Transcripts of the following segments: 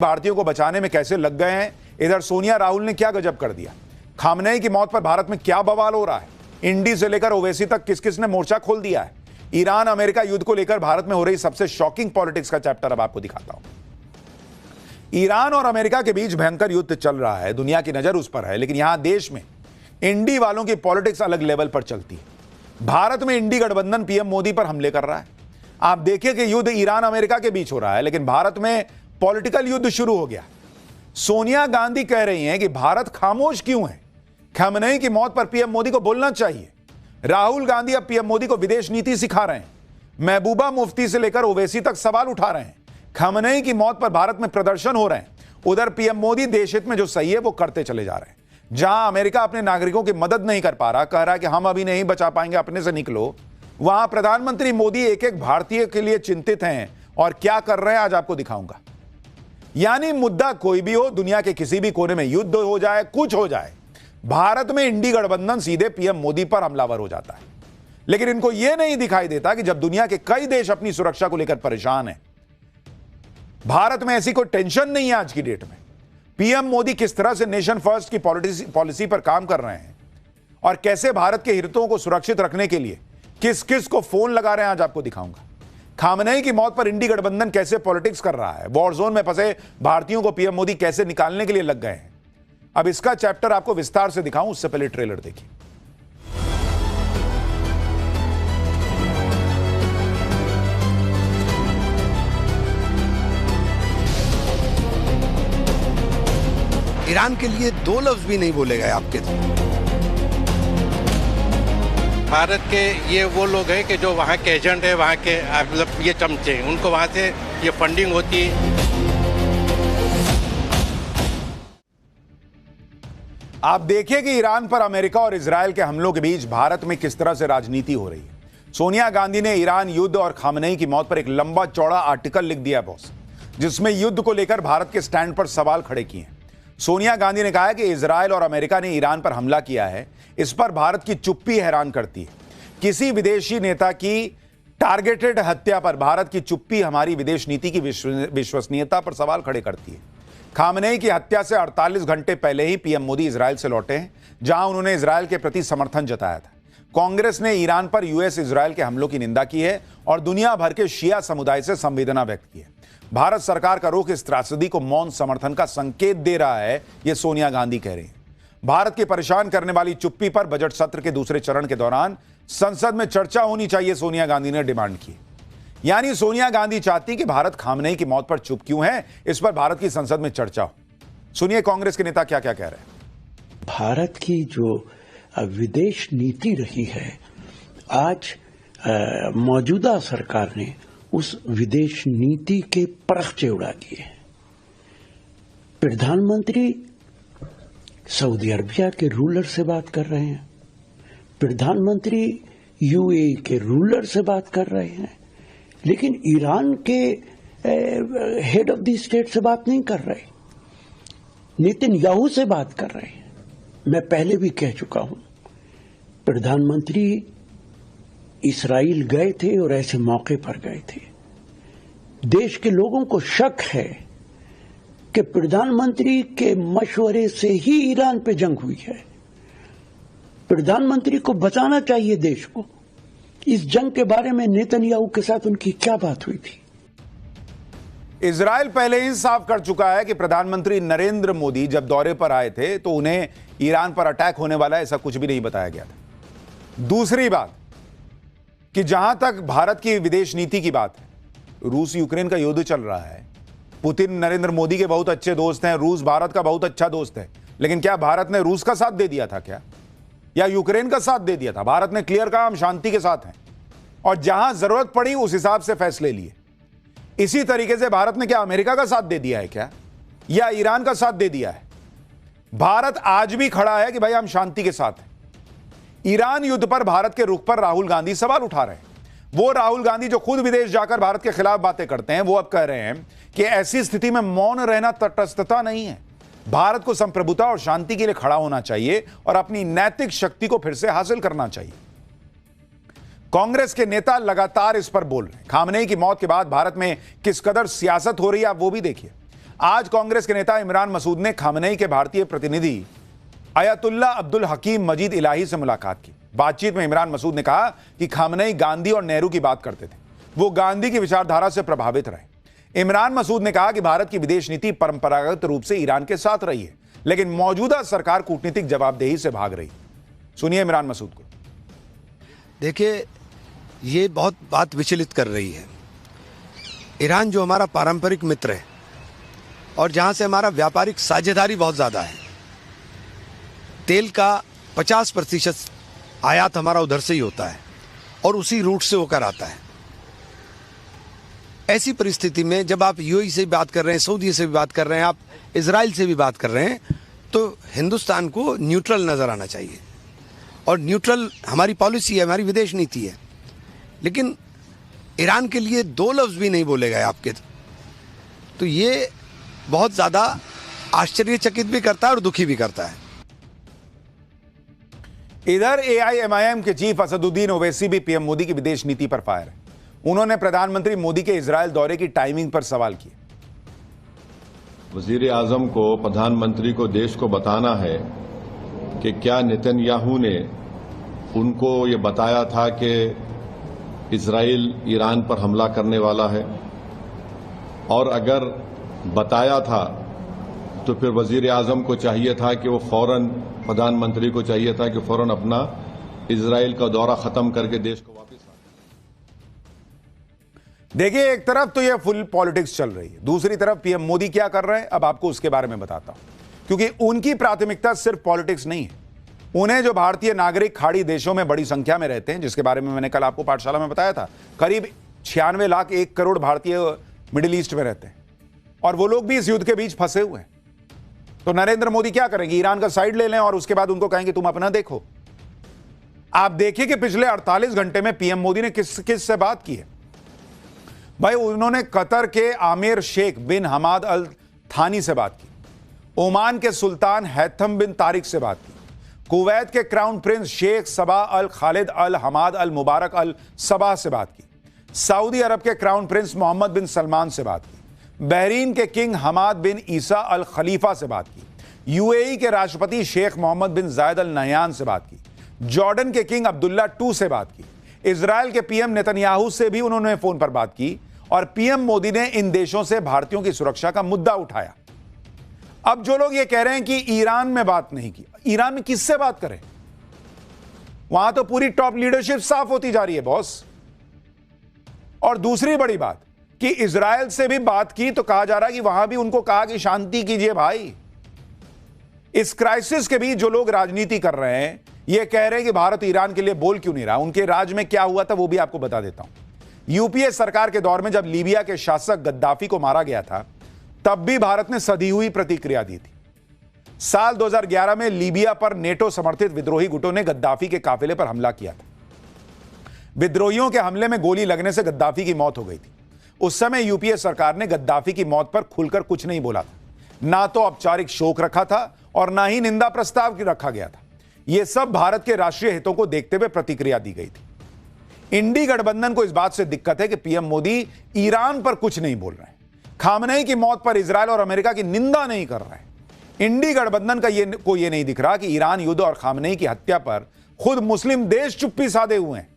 भारतीयों को बचाने में कैसे लग गए हैं। इधर सोनिया राहुल ने क्या गजब कर दिया। खामनेई की मौत पर भारत में क्या बवाल हो रहा है। इंडी से लेकर ओवैसी तक किस किस ने मोर्चा खोल दिया है। ईरान अमेरिका युद्ध को लेकर भारत में हो रही सबसे शॉकिंग पॉलिटिक्स का चैप्टर अब आपको दिखाता हूं। ईरान और अमेरिका के बीच भयंकर युद्ध चल रहा है, दुनिया की नजर उस पर है, लेकिन यहां देश में इंडी वालों की पॉलिटिक्स अलग लेवल पर चलती है। भारत में इंडी गठबंधन पीएम मोदी पर हमले कर रहा है। आप देखिए कि युद्ध ईरान अमेरिका के बीच हो रहा है, लेकिन भारत में पॉलिटिकल युद्ध शुरू हो गया। सोनिया गांधी कह रही हैं कि भारत खामोश क्यों है, खामनेई की मौत पर पीएम मोदी को बोलना चाहिए। राहुल गांधी अब पीएम मोदी को विदेश नीति सिखा रहे हैं। महबूबा मुफ्ती से लेकर ओवैसी तक सवाल उठा रहे हैं। खामनेई की मौत पर भारत में प्रदर्शन हो रहे हैं। उधर पीएम मोदी देश हित में जो सही है वो करते चले जा रहे हैं। जहां अमेरिका अपने नागरिकों की मदद नहीं कर पा रहा, कह रहा है कि हम अभी नहीं बचा पाएंगे, अपने से निकलो, वहां प्रधानमंत्री मोदी एक एक भारतीय के लिए चिंतित हैं और क्या कर रहे हैं आज आपको दिखाऊंगा। यानी मुद्दा कोई भी हो, दुनिया के किसी भी कोने में युद्ध हो जाए, कुछ हो जाए, भारत में इंडी गठबंधन सीधे पीएम मोदी पर हमलावर हो जाता है। लेकिन इनको यह नहीं दिखाई देता कि जब दुनिया के कई देश अपनी सुरक्षा को लेकर परेशान हैं, भारत में ऐसी कोई टेंशन नहीं है। आज की डेट में पीएम मोदी किस तरह से नेशन फर्स्ट की पॉलिसी पर काम कर रहे हैं और कैसे भारत के हितों को सुरक्षित रखने के लिए किस किस को फोन लगा रहे हैं, आज आपको दिखाऊंगा। खामनेई की मौत पर इंडी गठबंधन कैसे पॉलिटिक्स कर रहा है, वॉर जोन में फंसे भारतीयों को पीएम मोदी कैसे निकालने के लिए लग गए हैं। अब इसका चैप्टर आपको विस्तार से दिखाऊं, उससे पहले ट्रेलर देखिए। ईरान के लिए दो लफ्ज भी नहीं बोले गए आपके। भारत के ये वो लोग हैं कि जो वहाँ के एजेंट है, वहाँ के मतलब ये चमचे हैं, उनको वहाँ से ये फंडिंग होती है। आप देखिए कि ईरान पर अमेरिका और इजरायल के हमलों के बीच भारत में किस तरह से राजनीति हो रही है। सोनिया गांधी ने ईरान युद्ध और खामनेई की मौत पर एक लंबा चौड़ा आर्टिकल लिख दिया बॉस, जिसमें युद्ध को लेकर भारत के स्टैंड पर सवाल खड़े किए हैं। सोनिया गांधी ने कहा है कि इजरायल और अमेरिका ने ईरान पर हमला किया है, इस पर भारत की चुप्पी हैरान करती है। किसी विदेशी नेता की टारगेटेड हत्या पर भारत की चुप्पी हमारी विदेश नीति की विश्वसनीयता पर सवाल खड़े करती है। खामनेई की हत्या से 48 घंटे पहले ही पीएम मोदी इजरायल से लौटे हैं, जहां उन्होंने इजरायल के प्रति समर्थन जताया था। कांग्रेस ने ईरान पर यूएस इजरायल के हमलों की निंदा की है और दुनिया भर के शिया समुदाय से संवेदना व्यक्त की है। भारत सरकार का रुख इस त्रासदी को मौन समर्थन का संकेत दे रहा है, यह सोनिया गांधी कह रही हैं। भारत की परेशान करने वाली चुप्पी पर बजट सत्र के दूसरे चरण के दौरान संसद में चर्चा होनी चाहिए, सोनिया गांधी ने डिमांड की। यानी सोनिया गांधी चाहती कि भारत खामनेई की मौत पर चुप क्यों है, इस पर भारत की संसद में चर्चा हो। सुनिए कांग्रेस के नेता क्या क्या कह रहे हैं। भारत की जो विदेश नीति रही है, आज मौजूदा सरकार ने उस विदेश नीति के परखचे उड़ा दिए। प्रधानमंत्री सऊदी अरबिया के रूलर से बात कर रहे हैं, प्रधानमंत्री यूएई के रूलर से बात कर रहे हैं, लेकिन ईरान के हेड ऑफ द स्टेट से बात नहीं कर रहे, नेतन्याहू से बात कर रहे हैं। मैं पहले भी कह चुका हूं, प्रधानमंत्री इस्राइल गए थे और ऐसे मौके पर गए थे। देश के लोगों को शक है कि प्रधानमंत्री के मशवरे से ही ईरान पे जंग हुई है। प्रधानमंत्री को बचाना चाहिए देश को। इस जंग के बारे में नेतन्याहू के साथ उनकी क्या बात हुई थी? इजरायल पहले ही साफ कर चुका है कि प्रधानमंत्री नरेंद्र मोदी जब दौरे पर आए थे तो उन्हें ईरान पर अटैक होने वाला है, ऐसा कुछ भी नहीं बताया गया था। दूसरी बात कि जहां तक भारत की विदेश नीति की बात है, रूस यूक्रेन का युद्ध चल रहा है। पुतिन नरेंद्र मोदी के बहुत अच्छे दोस्त हैं, रूस भारत का बहुत अच्छा दोस्त है, लेकिन क्या भारत ने रूस का साथ दे दिया था क्या, या यूक्रेन का साथ दे दिया था? भारत ने क्लियर कहा हम शांति के साथ हैं और जहां जरूरत पड़ी उस हिसाब से फैसले लिए। इसी तरीके से भारत ने क्या अमेरिका का साथ दे दिया है क्या, या ईरान का साथ दे दिया है? भारत आज भी खड़ा है कि भाई हम शांति के साथ हैं। ईरान युद्ध पर भारत के रुख पर राहुल गांधी सवाल उठा रहे हैं। वो राहुल गांधी जो खुद विदेश जाकर भारत के खिलाफ बातें करते हैं, वो अब कह रहे हैं कि ऐसी स्थिति में मौन रहना तटस्थता नहीं है। भारत को संप्रभुता और शांति के लिए खड़ा होना चाहिए और अपनी नैतिक शक्ति को फिर से हासिल करना चाहिए। कांग्रेस के नेता लगातार इस पर बोल रहे हैं। खामनेई की मौत के बाद भारत में किस कदर सियासत हो रही है आप वो भी देखिए। आज कांग्रेस के नेता इमरान मसूद ने खामनेई के भारतीय प्रतिनिधि अयतुल्ला अब्दुल हकीम मजीद इलाही से मुलाकात की। बातचीत में इमरान मसूद ने कहा कि खामनेई गांधी और नेहरू की बात करते थे, वो गांधी की विचारधारा से प्रभावित रहे। इमरान मसूद ने कहा कि भारत की विदेश नीति परंपरागत रूप से ईरान के साथ रही है, लेकिन मौजूदा सरकार कूटनीतिक जवाबदेही से भाग रही। सुनिए इमरान मसूद को। देखिए, ये बहुत बात विचलित कर रही है। ईरान जो हमारा पारंपरिक मित्र है और जहाँ से हमारा व्यापारिक साझेदारी बहुत ज़्यादा है, तेल का 50% आयात हमारा उधर से ही होता है और उसी रूट से होकर आता है। ऐसी परिस्थिति में जब आप यूएई से भी बात कर रहे हैं, सऊदी से भी बात कर रहे हैं, आप इजराइल से भी बात कर रहे हैं, तो हिंदुस्तान को न्यूट्रल नज़र आना चाहिए। और न्यूट्रल हमारी पॉलिसी है, हमारी विदेश नीति है। लेकिन ईरान के लिए 2 लफ्ज़ भी नहीं बोले गए आपके, तो ये बहुत ज़्यादा आश्चर्यचकित भी करता है और दुखी भी करता है। इधर एआईएमआईएम के चीफ असदुद्दीन ओवैसी भी पीएम मोदी की विदेश नीति पर फायर है। उन्होंने प्रधानमंत्री मोदी के इजरायल दौरे की टाइमिंग पर सवाल किए। वजीर आजम को, प्रधानमंत्री को देश को बताना है कि क्या नेतन्याहू ने उनको ये बताया था कि इजराइल ईरान पर हमला करने वाला है, और अगर बताया था तो फिर वजीर आजम को चाहिए था कि वो फौरन, प्रधानमंत्री को चाहिए था कि फौरन अपना इजराइल का दौरा खत्म करके देश को वापस आ। देखिए, एक तरफ तो ये फुल पॉलिटिक्स चल रही है, दूसरी तरफ पीएम मोदी क्या कर रहे हैं, अब आपको उसके बारे में बताता हूं, क्योंकि उनकी प्राथमिकता सिर्फ पॉलिटिक्स नहीं है। उन्हें जो भारतीय नागरिक खाड़ी देशों में बड़ी संख्या में रहते हैं, जिसके बारे में मैंने कल आपको पाठशाला में बताया था, करीब 96 लाख 1 करोड़ भारतीय मिडिल ईस्ट में रहते हैं, और वो लोग भी इस युद्ध के बीच फंसे हुए हैं। तो नरेंद्र मोदी क्या करेंगे? ईरान का साइड ले लें और उसके बाद उनको कहेंगे तुम अपना देखो। आप देखिए कि पिछले 48 घंटे में पीएम मोदी ने किस किस से बात की है। भाई, उन्होंने कतर के आमिर शेख बिन हमाद अल थानी से बात की, ओमान के सुल्तान हैथम बिन तारिक से बात की, कुवैत के क्राउन प्रिंस शेख सबा अल खालिद अल हमाद अल मुबारक अल सबा से बात की, सऊदी अरब के क्राउन प्रिंस मोहम्मद बिन सलमान से बात की, बहरीन के किंग हमाद बिन ईसा अल खलीफा से बात की, यूएई के राष्ट्रपति शेख मोहम्मद बिन जायद अल नहयान से बात की, जॉर्डन के किंग अब्दुल्ला II से बात की, इजराइल के पीएम नेतन्याहू से भी उन्होंने फोन पर बात की, और पीएम मोदी ने इन देशों से भारतीयों की सुरक्षा का मुद्दा उठाया। अब जो लोग ये कह रहे हैं कि ईरान में बात नहीं की, ईरान में किससे बात करें? वहां तो पूरी टॉप लीडरशिप साफ होती जा रही है बॉस। और दूसरी बड़ी बात कि इजराइल से भी बात की तो कहा जा रहा है कि वहां भी उनको कहा कि शांति कीजिए भाई। इस क्राइसिस के बीच जो लोग राजनीति कर रहे हैं, ये कह रहे हैं कि भारत ईरान के लिए बोल क्यों नहीं रहा। उनके राज में क्या हुआ था वो भी आपको बता देता हूं। यूपीए सरकार के दौर में जब लीबिया के शासक गद्दाफी को मारा गया था, तब भी भारत ने सधी हुई प्रतिक्रिया दी थी। साल 2011 में लीबिया पर नेटो समर्थित विद्रोही गुटों ने गद्दाफी के काफिले पर हमला किया था। विद्रोहियों के हमले में गोली लगने से गद्दाफी की मौत हो गई थी। उस समय यूपीए सरकार ने गद्दाफी की मौत पर खुलकर कुछ नहीं बोला था, ना तो औपचारिक शोक रखा था और ना ही निंदा प्रस्ताव रखा गया था। यह सब भारत के राष्ट्रीय हितों को देखते हुए प्रतिक्रिया दी गई थी। इंडी गठबंधन को इस बात से दिक्कत है कि पीएम मोदी ईरान पर कुछ नहीं बोल रहे हैं, खामनेई की मौत पर इजरायल और अमेरिका की निंदा नहीं कर रहे हैं। इंडी गठबंधन का को यह नहीं दिख रहा कि ईरान युद्ध और खामनेई की हत्या पर खुद मुस्लिम देश चुप्पी साधे हुए हैं।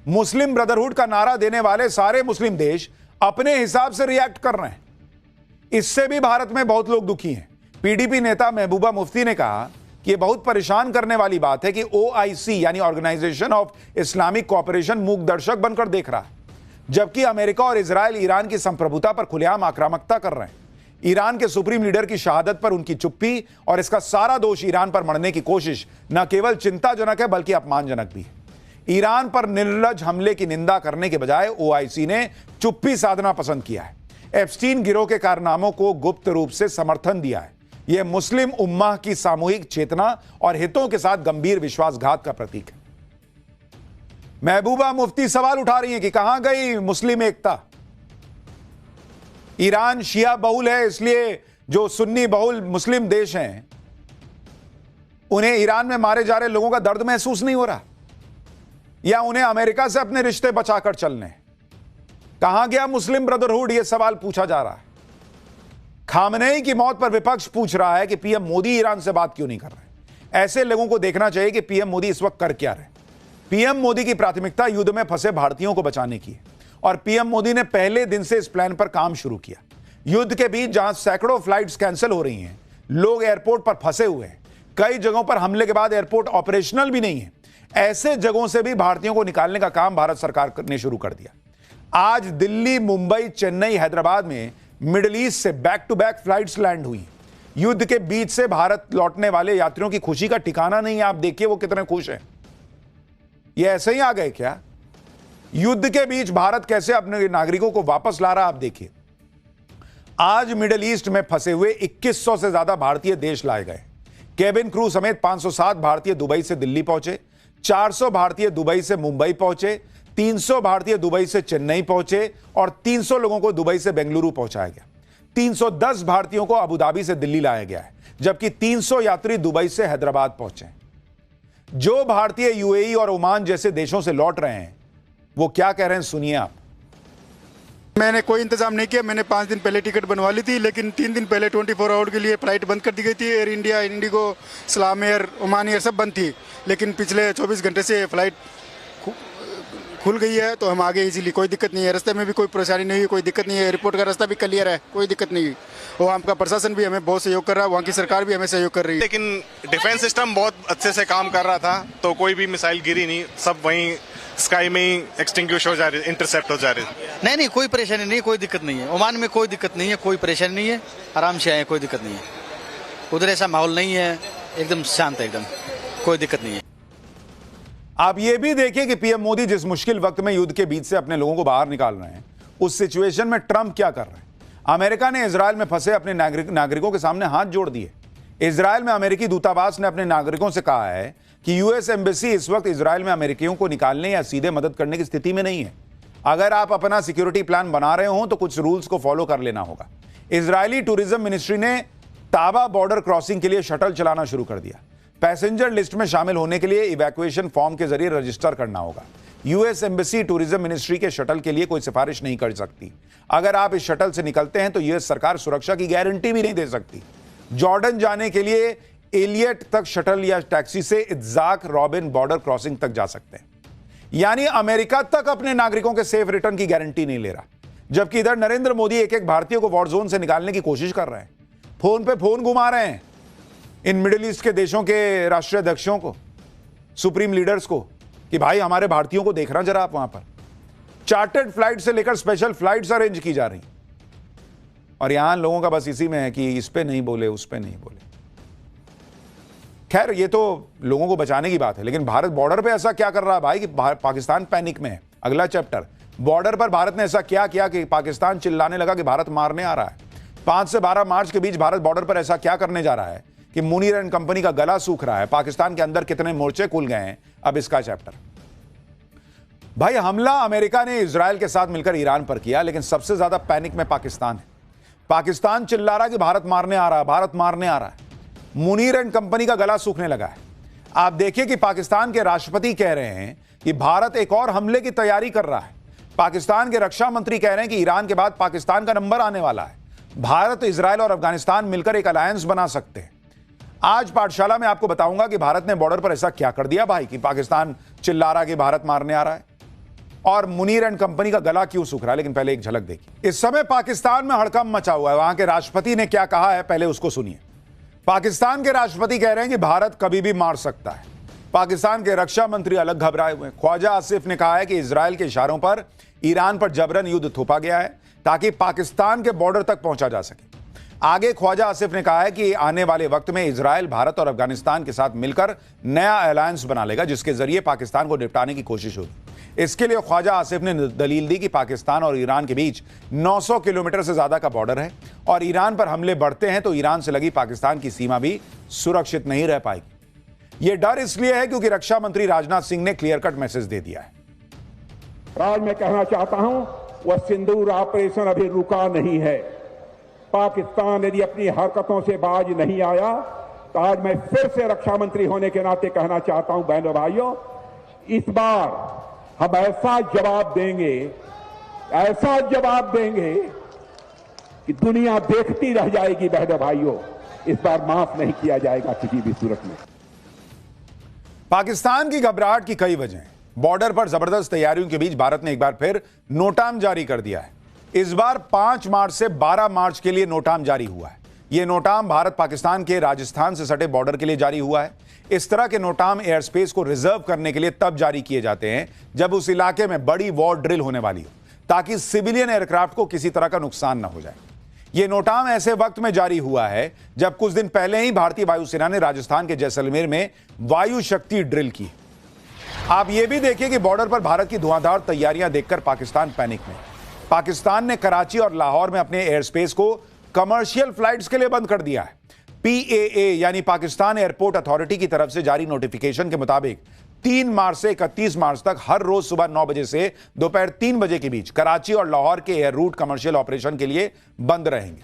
मुस्लिम ब्रदरहुड का नारा देने वाले सारे मुस्लिम देश अपने हिसाब से रिएक्ट कर रहे हैं। इससे भी भारत में बहुत लोग दुखी हैं। पीडीपी नेता महबूबा मुफ्ती ने कहा कि यह बहुत परेशान करने वाली बात है कि ओआईसी यानी ऑर्गेनाइजेशन ऑफ इस्लामिक कोऑपरेशन मूक दर्शक बनकर देख रहा है, जबकि अमेरिका और इजरायल ईरान की संप्रभुता पर खुलेआम आक्रामकता कर रहे हैं। ईरान के सुप्रीम लीडर की शहादत पर उनकी चुप्पी और इसका सारा दोष ईरान पर मढ़ने की कोशिश न केवल चिंताजनक है बल्कि अपमानजनक भी है। ईरान पर निर्लज हमले की निंदा करने के बजाय ओआईसी ने चुप्पी साधना पसंद किया है। एप्स्टीन गिरोह के कारनामों को गुप्त रूप से समर्थन दिया है। यह मुस्लिम उम्मा की सामूहिक चेतना और हितों के साथ गंभीर विश्वासघात का प्रतीक है। महबूबा मुफ्ती सवाल उठा रही हैं कि कहां गई मुस्लिम एकता। ईरान शिया बहुल है, इसलिए जो सुन्नी बहुल मुस्लिम देश हैं उन्हें ईरान में मारे जा रहे लोगों का दर्द महसूस नहीं हो रहा, या उन्हें अमेरिका से अपने रिश्ते बचाकर चलने। कहां गया मुस्लिम ब्रदरहुड, यह सवाल पूछा जा रहा है। खामनेई की मौत पर विपक्ष पूछ रहा है कि पीएम मोदी ईरान से बात क्यों नहीं कर रहे। ऐसे लोगों को देखना चाहिए कि पीएम मोदी इस वक्त कर क्या रहे। पीएम मोदी की प्राथमिकता युद्ध में फंसे भारतीयों को बचाने की है और पीएम मोदी ने पहले दिन से इस प्लान पर काम शुरू किया। युद्ध के बीच जहां सैकड़ों फ्लाइट्स कैंसिल हो रही हैं, लोग एयरपोर्ट पर फंसे हुए हैं, कई जगहों पर हमले के बाद एयरपोर्ट ऑपरेशनल भी नहीं है, ऐसे जगहों से भी भारतीयों को निकालने का काम भारत सरकार ने शुरू कर दिया। आज दिल्ली, मुंबई, चेन्नई, हैदराबाद में मिडिल ईस्ट से back to back flights land हुई। युद्ध के बीच से भारत लौटने वाले यात्रियों की खुशी का ठिकाना नहीं है। आप देखिए वो कितने खुश हैं। ये ऐसे ही आ गए क्या? युद्ध के बीच भारत कैसे अपने नागरिकों को वापस ला रहा, आप देखिए। आज मिडिल ईस्ट में फंसे हुए 2100 से ज्यादा भारतीय देश लाए गए। केबिन क्रू समेत 507 भारतीय दुबई से दिल्ली पहुंचे, 400 भारतीय दुबई से मुंबई पहुंचे, 300 भारतीय दुबई से चेन्नई पहुंचे और 300 लोगों को दुबई से बेंगलुरु पहुंचाया गया। 310 भारतीयों को अबुधाबी से दिल्ली लाया गया है, जबकि 300 यात्री दुबई से हैदराबाद पहुंचे। जो भारतीय यूएई और ओमान जैसे देशों से लौट रहे हैं वो क्या कह रहे हैं, सुनिए आप। मैंने कोई इंतजाम नहीं किया। मैंने 5 दिन पहले टिकट बनवा ली थी, लेकिन 3 दिन पहले 24 आवर के लिए फ्लाइट बंद कर दी गई थी। एयर इंडिया, इंडिगो, सलाम एयर, ओमान एयर सब बंद थी, लेकिन पिछले 24 घंटे से फ्लाइट खुल गई है, तो हम आगे इजीली, कोई दिक्कत नहीं है। रास्ते में भी कोई परेशानी नहीं हुई, कोई दिक्कत नहीं है। एयरपोर्ट का रास्ता भी क्लियर है, कोई दिक्कत नहीं हुई। और आपका प्रशासन भी हमें बहुत सहयोग कर रहा है, वहाँ की सरकार भी हमें सहयोग कर रही है। लेकिन डिफेंस सिस्टम बहुत अच्छे से काम कर रहा था, तो कोई भी मिसाइल गिरी नहीं, सब वहीं स्काई में ही एक्सटिंग्विश हो जा रही, इंटरसेप्ट हो जा रही। नहीं, कोई परेशानी नहीं, कोई दिक्कत नहीं है। ओमान में कोई दिक्कत नहीं है, कोई परेशानी नहीं है, आराम से आए, कोई दिक्कत नहीं है। उधर ऐसा माहौल नहीं है, एकदम शांत है, एकदम कोई दिक्कत नहीं है। आप ये भी देखिए कि पीएम मोदी जिस मुश्किल वक्त में युद्ध के बीच से अपने लोगों को बाहर निकाल रहे हैं, उस सिचुएशन में ट्रंप क्या कर रहे हैं। अमेरिका ने इजरायल में फंसे अपने नागरिकों के सामने हाथ जोड़ दिए। इजरायल में अमेरिकी दूतावास ने अपने नागरिकों से कहा है कि यूएस एम्बेसी इस वक्त इजरायल में अमेरिकियों को निकालने या सीधे मदद करने की स्थिति में नहीं है। अगर आप अपना सिक्योरिटी प्लान बना रहे हो तो कुछ रूल्स को फॉलो कर लेना होगा। इजरायली टूरिज्म मिनिस्ट्री ने ताबा बॉर्डर क्रॉसिंग के लिए शटल चलाना शुरू कर दिया। पैसेंजर लिस्ट में शामिल होने के लिए इवैक्यूएशन फॉर्म के जरिए रजिस्टर करना होगा। यूएस एम्बेसी टूरिज्म मिनिस्ट्री के शटल के लिए कोई सिफारिश नहीं कर सकती। अगर आप इस शटल से निकलते हैं तो यूएस सरकार सुरक्षा की गारंटी भी नहीं दे सकती। जॉर्डन जाने के लिए एलियट तक शटल या टैक्सी से इत्जाक रॉबिन बॉर्डर क्रॉसिंग तक जा सकते हैं। यानी अमेरिका तक अपने नागरिकों के सेफ रिटर्न की गारंटी नहीं ले रहा, जबकि इधर नरेंद्र मोदी एक एक भारतीय को वॉर जोन से निकालने की कोशिश कर रहे हैं। फोन पे फोन घुमा रहे हैं इन मिडिल ईस्ट के देशों के राष्ट्रीय अध्यक्षों को, सुप्रीम लीडर्स को, कि भाई हमारे भारतीयों को देखना जरा आप। वहां पर चार्टर्ड फ्लाइट से लेकर स्पेशल फ्लाइट्स अरेंज की जा रही, और यहां लोगों का बस इसी में है कि इस पे नहीं बोले, उस पे नहीं बोले। खैर, ये तो लोगों को बचाने की बात है, लेकिन भारत बॉर्डर पे ऐसा क्या कर रहा है भाई कि पाकिस्तान पैनिक में है। अगला चैप्टर, बॉर्डर पर भारत ने ऐसा क्या किया कि पाकिस्तान चिल्लाने लगा कि भारत मारने आ रहा है। 5 से 12 मार्च के बीच भारत बॉर्डर पर ऐसा क्या करने जा रहा है कि मुनीर एंड कंपनी का गला सूख रहा है। पाकिस्तान के अंदर कितने मोर्चे खुल गए हैं, अब इसका चैप्टर। भाई, हमला अमेरिका ने इजरायल के साथ मिलकर ईरान पर किया, लेकिन सबसे ज्यादा पैनिक में पाकिस्तान है। पाकिस्तान चिल्ला रहा है कि भारत मारने आ रहा है, भारत मारने आ रहा है। मुनीर एंड कंपनी का गला सूखने लगा है। आप देखिए कि पाकिस्तान के राष्ट्रपति कह रहे हैं कि भारत एक और हमले की तैयारी कर रहा है। पाकिस्तान के रक्षा मंत्री कह रहे हैं कि ईरान के बाद पाकिस्तान का नंबर आने वाला है। भारत, इजरायल और अफगानिस्तान मिलकर एक अलायंस बना सकते हैं। आज पाठशाला में आपको बताऊंगा कि भारत ने बॉर्डर पर ऐसा क्या कर दिया भाई कि पाकिस्तान चिल्ला रहा है कि भारत मारने आ रहा है, और मुनीर एंड कंपनी का गला क्यों सूख रहा है। लेकिन पहले एक झलक देखिए। इस समय पाकिस्तान में हड़कंप मचा हुआ है। वहां के राष्ट्रपति ने क्या कहा है, पहले उसको सुनिए। पाकिस्तान के राष्ट्रपति कह रहे हैं कि भारत कभी भी मार सकता है। पाकिस्तान के रक्षा मंत्री अलग घबराए हुए हैं। ख्वाजा आसिफ ने कहा है कि इजरायल के इशारों पर ईरान पर जबरन युद्ध थोपा गया है ताकि पाकिस्तान के बॉर्डर तक पहुंचा जा सके। आगे ख्वाजा आसिफ ने कहा है कि आने वाले वक्त में इजरायल, भारत और अफगानिस्तान के साथ मिलकर नया अलायंस बना लेगा, जिसके जरिए पाकिस्तान को निपटाने की कोशिश होगी। इसके लिए ख्वाजा आसिफ ने दलील दी कि पाकिस्तान और ईरान के बीच 900 किलोमीटर से ज्यादा का बॉर्डर है, और ईरान पर हमले बढ़ते हैं तो ईरान से लगी पाकिस्तान की सीमा भी सुरक्षित नहीं रह पाएगी। यह डर इसलिए है क्योंकि रक्षा मंत्री राजनाथ सिंह ने क्लियर कट मैसेज दे दिया है। आज मैं कहना चाहता हूं, वह सिंदूर ऑपरेशन अभी रुका नहीं है। पाकिस्तान यदि अपनी हरकतों से बाज नहीं आया तो आज मैं फिर से रक्षा मंत्री होने के नाते कहना चाहता हूं, बहनों भाइयों, इस बार हम ऐसा जवाब देंगे कि दुनिया देखती रह जाएगी बहनों भाइयों, इस बार माफ नहीं किया जाएगा किसी भी सूरत में। पाकिस्तान की घबराहट की कई वजह हैं। बॉर्डर पर जबरदस्त तैयारियों के बीच भारत ने एक बार फिर नोटाम जारी कर दिया है। इस बार 5 मार्च से 12 मार्च के लिए नोटाम जारी हुआ है। यह नोटाम भारत पाकिस्तान के राजस्थान से सटे बॉर्डर के लिए जारी हुआ है। इस तरह के नोटाम एयर स्पेस को रिजर्व करने के लिए तब जारी किए जाते हैं जब उस इलाके में बड़ी वॉर ड्रिल होने वाली हो, ताकि सिविलियन एयरक्राफ्ट को किसी तरह का नुकसान न हो जाए। यह नोटाम ऐसे वक्त में जारी हुआ है जब कुछ दिन पहले ही भारतीय वायुसेना ने राजस्थान के जैसलमेर में वायु शक्ति ड्रिल की। आप यह भी देखिए कि बॉर्डर पर भारत की धुआंधार तैयारियां देखकर पाकिस्तान पैनिक में। पाकिस्तान ने कराची और लाहौर में अपने एयर स्पेस को कमर्शियल फ्लाइट्स के लिए बंद कर दिया है। PAA यानी पाकिस्तान एयरपोर्ट अथॉरिटी की तरफ से जारी नोटिफिकेशन के मुताबिक 3 मार्च से 31 मार्च तक हर रोज सुबह 9 बजे से दोपहर 3 बजे के बीच कराची और लाहौर के एयर रूट कमर्शियल ऑपरेशन के लिए बंद रहेंगे।